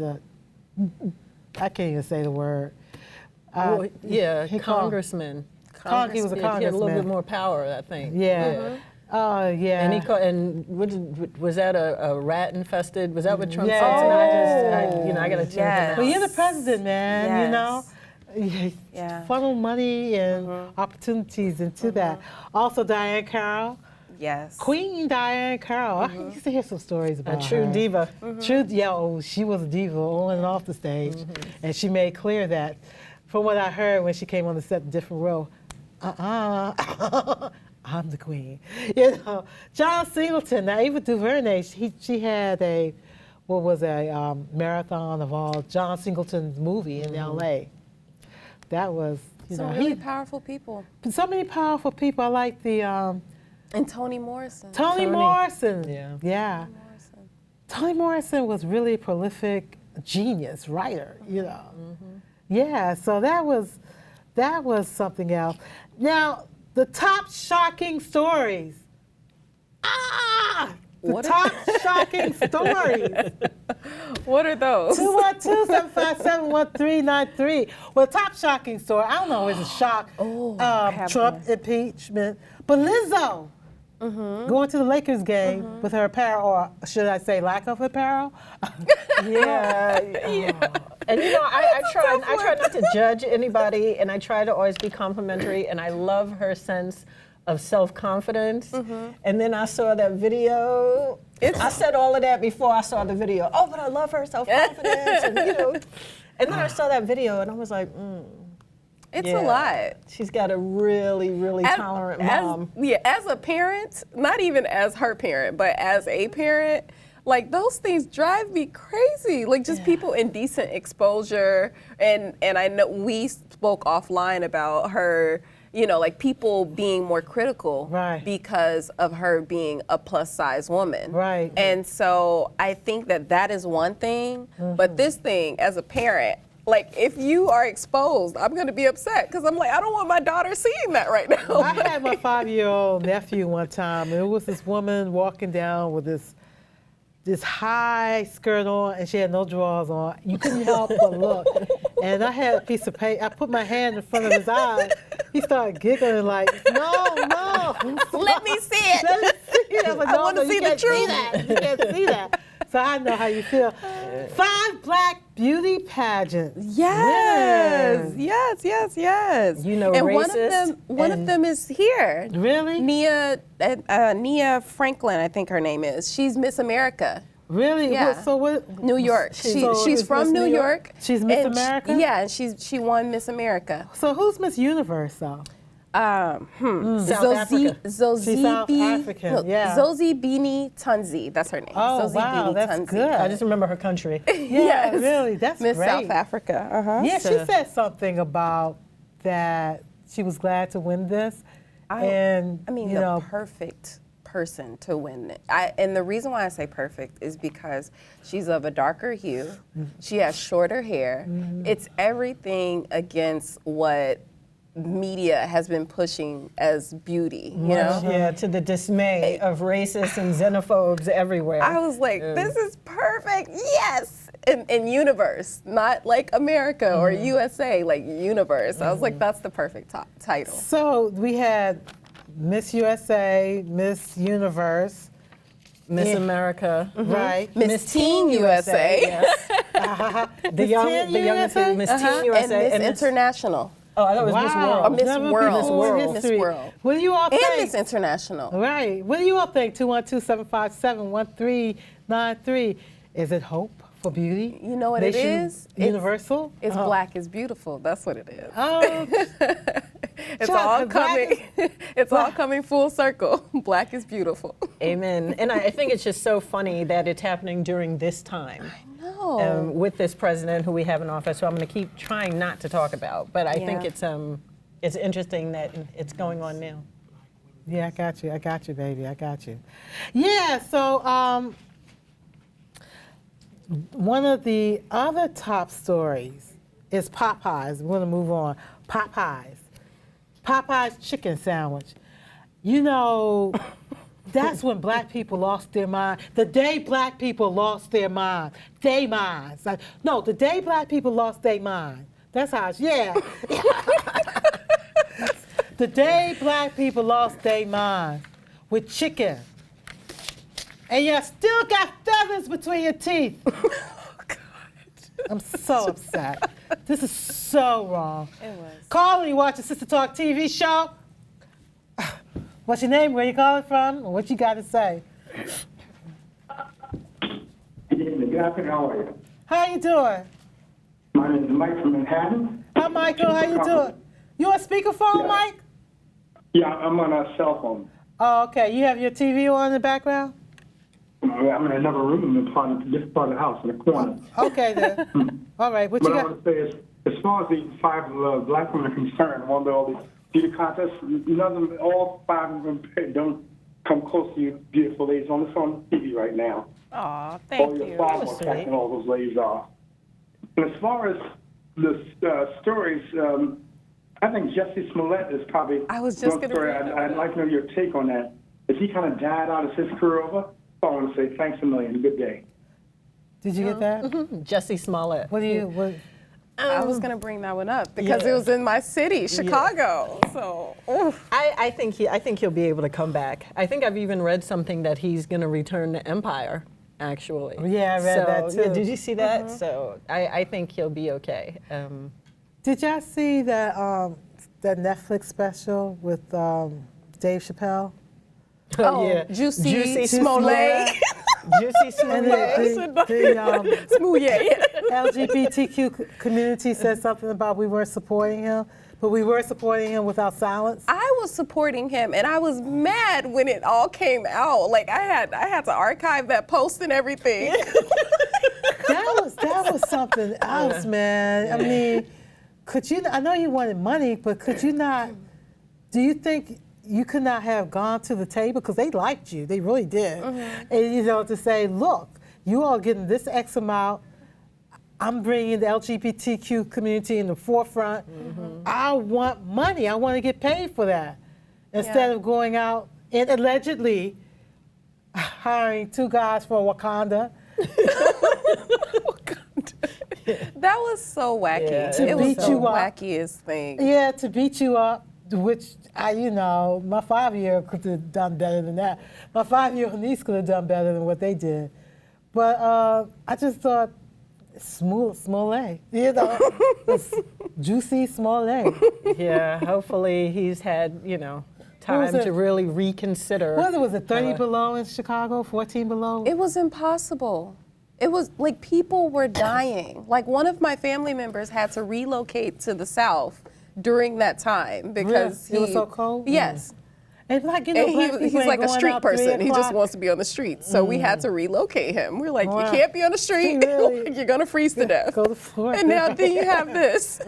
I can't even say the word. He congressman. He was a congressman. He had a little bit more power, I think. Yeah. Oh, yeah. And was that a rat-infested? Was that what Trump Yeah. said tonight? I got to check him out. Well, you're the president, man. You know. Funnel money and opportunities into that. Also, Diane Carroll. Yes. Queen Diane Carroll. I used to hear some stories about A true her. diva. She was a diva on and off the stage. And she made clear that, from what I heard when she came on the set, different role, I'm the queen. You know, John Singleton, now Ava DuVernay, she had a marathon of all John Singleton's movie in L.A. That was, Some really powerful people. So many powerful people. I like the... and Toni Morrison. Toni Morrison. Yeah. Toni Morrison was really a prolific genius writer, you know. Yeah, so that was something else. Now, the top shocking stories. Shocking stories. What are those? 212-757-1393. Well, top shocking story. I don't know if it's a shock. Trump impeachment. But Lizzo going to the Lakers game with her apparel, or should I say lack of apparel? Yeah. And you know, I try not to judge anybody, and I try to always be complimentary, and I love her sense of self-confidence. And then I saw that video. I said all of that before I saw the video. Oh, but I love her self-confidence, and you know. And then I saw that video, and I was like, It's a lot. She's got a really, really tolerant mom. As a parent, not even as her parent, but as a parent, like those things drive me crazy. Like just people indecent exposure, and I know we spoke offline about her. You know, like people being more critical because of her being a plus size woman. Right. And so I think that is one thing, but this thing as a parent, like if you are exposed, I'm gonna be upset because I'm like, I don't want my daughter seeing that right now. I had my 5-year-old nephew one time, and it was this woman walking down with this high skirt on, and she had no drawers on. You couldn't help but look. And I had a piece of paper. I put my hand in front of his eye. He started giggling like, no. Let me see it. Let me see it. I was like, I want to see the truth. You can't see that. So I know how you feel. 5 black beauty pageants. Yes. You know, and racist. one of them is here. Really? Nia Franklin, I think her name is. She's Miss America. Really? Yeah. So what? New York. She's from New York. She's Miss America? Yeah, and she won Miss America. So who's Miss Universe, though? South Africa. She's South African, yeah. Zozibini Tunzi, that's her name. Oh, Zozibini wow, that's Tunzi. good. I just remember her country. Yeah, really, that's Miss great. South Africa. Yeah, she said something about that she was glad to win this. I mean, the perfect person to win it. And the reason why I say perfect is because she's of a darker hue. She has shorter hair. It's everything against what media has been pushing as beauty, you know? Yeah, to the dismay of racists and xenophobes everywhere. I was like, this is perfect, yes! In universe, not like America or USA, like universe. I was like, that's the perfect title. So we had Miss USA, Miss Universe, Miss America. Right. Miss Teen USA. Yes. The youngest Miss Teen USA. And Miss International. Oh, I thought it was Miss World. Or Miss Never World. before in Miss history. World. What do you all think? And Miss International. Right. What do you all think? 212-757-1393. Is it hope for beauty? You know what it is? Universal? It's Black is beautiful. That's what it is. Oh, It's all coming. It's all coming full circle. Black is beautiful. Amen. And I think it's just so funny that it's happening during this time. No. With this president who we have in office, so I'm going to keep trying not to talk about. But I think it's interesting that it's going on now. yeah, I got you, baby. I got you. Yeah, so one of the other top stories is Popeyes. We're going to move on. Popeyes chicken sandwich. You know, that's when black people lost their mind. The day black people lost their mind. They minds. Like, no, the day black people lost their mind. That's how it's, The day black people lost their mind with chicken. And you still got feathers between your teeth. Oh, God. I'm so upset. This is so wrong. It was. Calling, you watch the Sister Talk TV show. What's your name? Where you calling from? What you got to say? Good afternoon. How are you? How you doing? My name is Mike from Manhattan. Hi, Michael. How you doing? You on speakerphone, Yeah. Mike? Yeah, I'm on a cell phone. Oh, okay. You have your TV on in the background? I'm in another room in this part of the house in the corner. Okay, then. All right. What What you I got? want to say is, as far as the 5 black women are concerned, won all the beauty contests, none of them, all 5 of them don't come close to you beautiful ladies on TV right now. Aw, All thank your you. far more attractive all those ladies are. And as far as the stories, I think Jussie Smollett is probably I was just one gonna story bring that I'd like to know your take on that. Is he kind of died out? Is his career over? I want to say thanks a million. Good day. Did you get that? Jussie Smollett. What do you? What? I was gonna bring that one up because it was in my city, Chicago. So, oof. I think he'll be able to come back. I think I've even read something that he's going to return to Empire. Actually. Yeah, I read that too. Yeah, did you see that? So I think he'll be okay. Did y'all see that that Netflix special with Dave Chappelle? Oh, yeah. Juicy Smollett. Juicy And Smollett. the Smoothie. LGBTQ community said something about we weren't supporting him, but we were supporting him without silence. I was supporting him, and I was mad when it all came out. Like I had to archive that post and everything. That was something else, man. I mean, could you? I know you wanted money, but could you not? Do you think you could not have gone to the table because they liked you? They really did. And to say, look, you all getting this X amount. I'm bringing the LGBTQ community in the forefront. I want money. I want to get paid for that. Instead of going out and allegedly hiring 2 guys for Wakanda. That was so wacky. Yeah, it was beat the you up. wackiest thing. Yeah, to beat you up, which my 5-year-old could have done better than that. My 5-year-old niece could have done better than what they did. But I just thought, Smollett, it's Juicy Smollett. Yeah, hopefully he's had, time to really reconsider. Was it 30 below in Chicago, 14 below? It was impossible. It was like people were dying. Like one of my family members had to relocate to the South during that time because it was so cold? Yes. And black And people he's ain't like a going street out 3 person. He just o'clock. wants to be on the streets. So we had to relocate him. We're like, Wow. you can't be on the street. Really? Like, you're gonna freeze to death. Go to Florida. And now then you have this.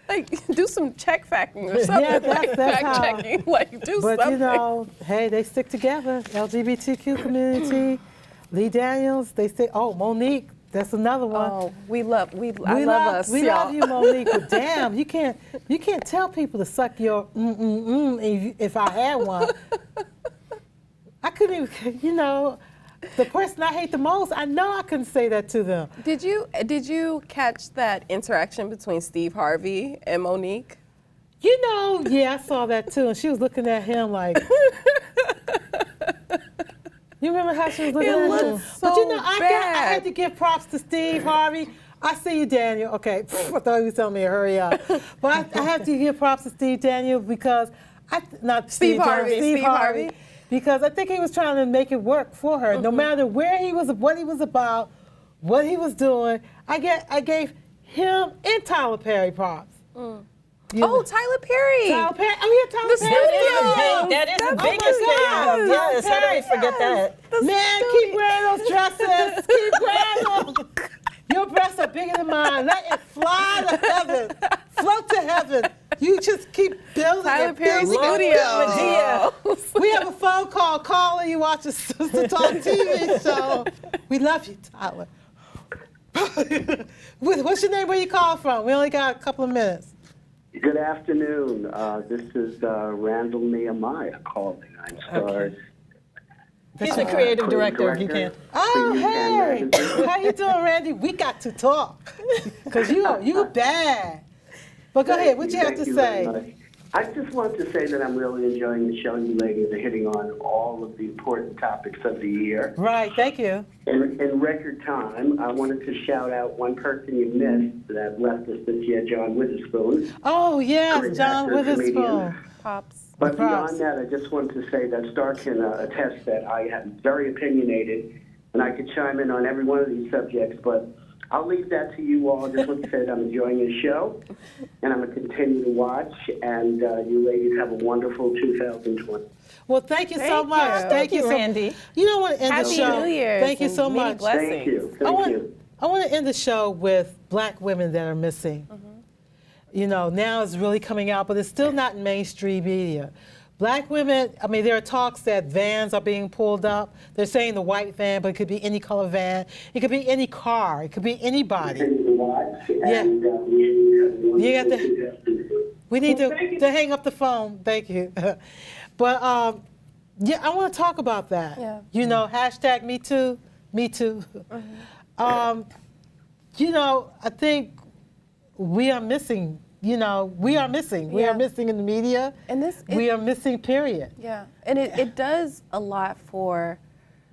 Like, do some check facting or something. Yeah, that's fact how- checking. Like, do But something. hey, they stick together. LGBTQ community, Lee Daniels, they say, Monique, that's another one. Oh, I love us. We y'all. love you, Monique. But damn, you can't tell people to suck your if I had one. I couldn't even, the person I hate the most, I know I couldn't say that to them. Did you catch that interaction between Steve Harvey and Monique? Yeah, I saw that too. And she was looking at him like, you remember how she was looking It at him? looked But so I bad. had to give props to Steve Harvey. I see you, Daniel. Okay, I thought he was telling me to hurry up. But I have to give props to Steve Daniel because, Steve Harvey. Because I think he was trying to make it work for her. No matter where he was, what he was about, what he was doing, I gave him and Tyler Perry props. Tyler Perry. Tyler Perry. Tyler Perry. That is the my biggest thing. God. Yes, how do we forget that? Man, keep wearing those dresses. Keep wearing them. Your breasts are bigger than mine. Let it fly to heaven. Float to heaven. You just keep building Tyler it. Perry building it, Studio. building it. We have a phone call. Caller, you watch a Sister Talk TV show. We love you, Tyler. What's your name? Where you call from? We only got a couple of minutes. Good afternoon. This is Randall Nehemiah calling. I'm starred. He's the creative director, if you can. Oh, hey. How you doing, Randy? We got to talk. Because you bad. But go ahead. What you have to say? Very much. I just want to say that I'm really enjoying the show. You ladies are hitting on all of the important topics of the year. Right. Thank you. In record time, I wanted to shout out one person you missed that left us this year, John Witherspoon. Oh, yes, Great John actor, Witherspoon. comedian. Pops. But Props. beyond that, I just want to say that Star can attest that I am very opinionated, and I could chime in on every one of these subjects, but I'll leave that to you all. I just want to say that I'm enjoying the show, and I'm going to continue to watch, and you ladies have a wonderful 2020. Well, thank you so Thank much. you. Thank you, Randy. You know what? End the Happy show. New Year's Thank you and so many much. blessings. Thank you. I Thank you. want to end the show with black women that are missing. Now it's really coming out, but it's still not in mainstream media. Black women, there are talks that vans are being pulled up. They're saying the white van, but it could be any color van. It could be any car. It could be anybody. Continue to watch, Yeah. and You got to. We need to hang up the phone. Thank you. But I want to talk about that. Yeah. Hashtag Me Too. Me Too. You know, I think we are missing. You know, we are missing. We are missing in the media. And we are missing, period. Yeah, and it does a lot for,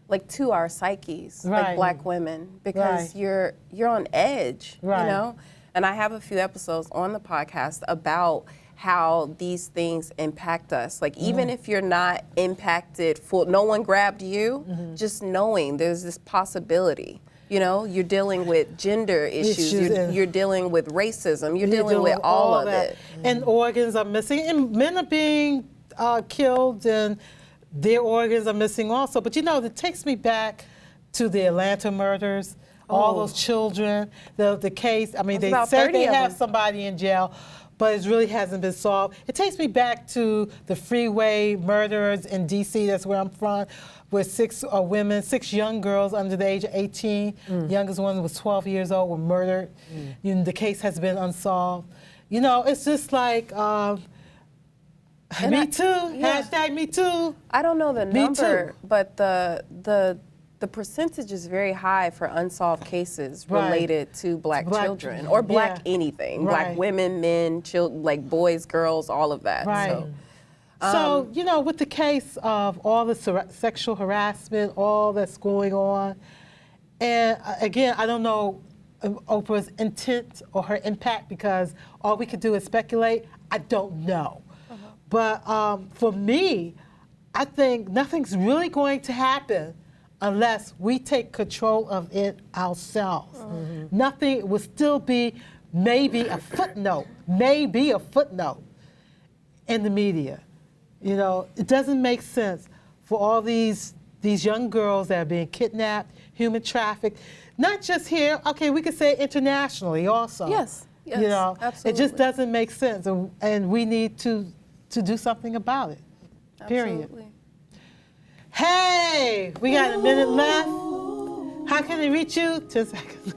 like, to our psyches, like Black women, because you're on edge, you know? And I have a few episodes on the podcast about how these things impact us. Like, even if you're not impacted no one grabbed you, just knowing there's this possibility. You know, you're dealing with gender issues, you're dealing with racism, you're dealing with all of it. And organs are missing, and men are being killed, and their organs are missing also. But you know, it takes me back to the Atlanta murders, all those children, the case. I mean, they say they have somebody in jail, but it really hasn't been solved. It takes me back to the freeway murders in D.C., that's where I'm from, where 6 young girls under the age of 18, youngest one was 12 years old, were murdered. You know, the case has been unsolved. You know, it's just like, me too, hashtag me too. I don't know the number, but the percentage is very high for unsolved cases related to Black children, or Black anything, Black women, men, children, like boys, girls, all of that. So, you know, with the case of all the sexual harassment, all that's going on, and again, I don't know Oprah's intent or her impact, because all we could do is speculate. I don't know. But for me, I think nothing's really going to happen unless we take control of it ourselves. Nothing will still be maybe a footnote in the media. You know, it doesn't make sense for all these young girls that are being kidnapped, human trafficked, not just here, okay, we could say internationally also. Yes, you know, absolutely. It just doesn't make sense, and we need to do something about it, period. Absolutely. Hey, we got a minute left. How can they reach you? 10 seconds.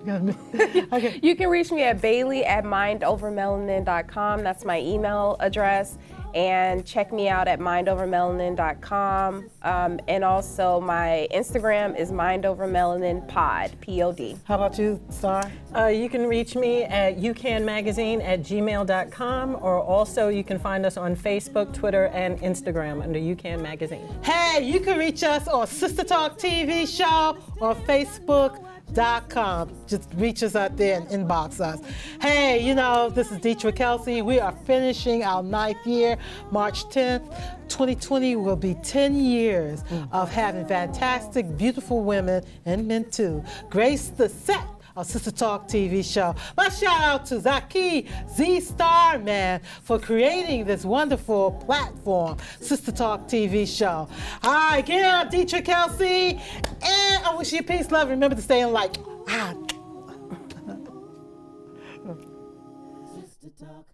Okay. You can reach me at bailey@mindovermelanin.com. That's my email address. And check me out at mindovermelanin.com. And also my Instagram is mindovermelaninpod, P-O-D. How about you, Star? You can reach me at youcanmagazine@gmail.com, or also you can find us on Facebook, Twitter, and Instagram under YouCan Magazine. Hey, you can reach us on Sister Talk TV show on Facebook.com. Just reach us out there and inbox us. Hey, you know, this is Deetra Kelsey. We are finishing our 9th year, March 10th. 2020 will be 10 years of having fantastic, beautiful women, and men too, grace the set of Sister Talk TV show. My shout out to Zaki Z Star Man for creating this wonderful platform, Sister Talk TV show. All right, again, I'm Deetra Kelsey, and I wish you peace, love. Remember to stay in light. Sister Talk.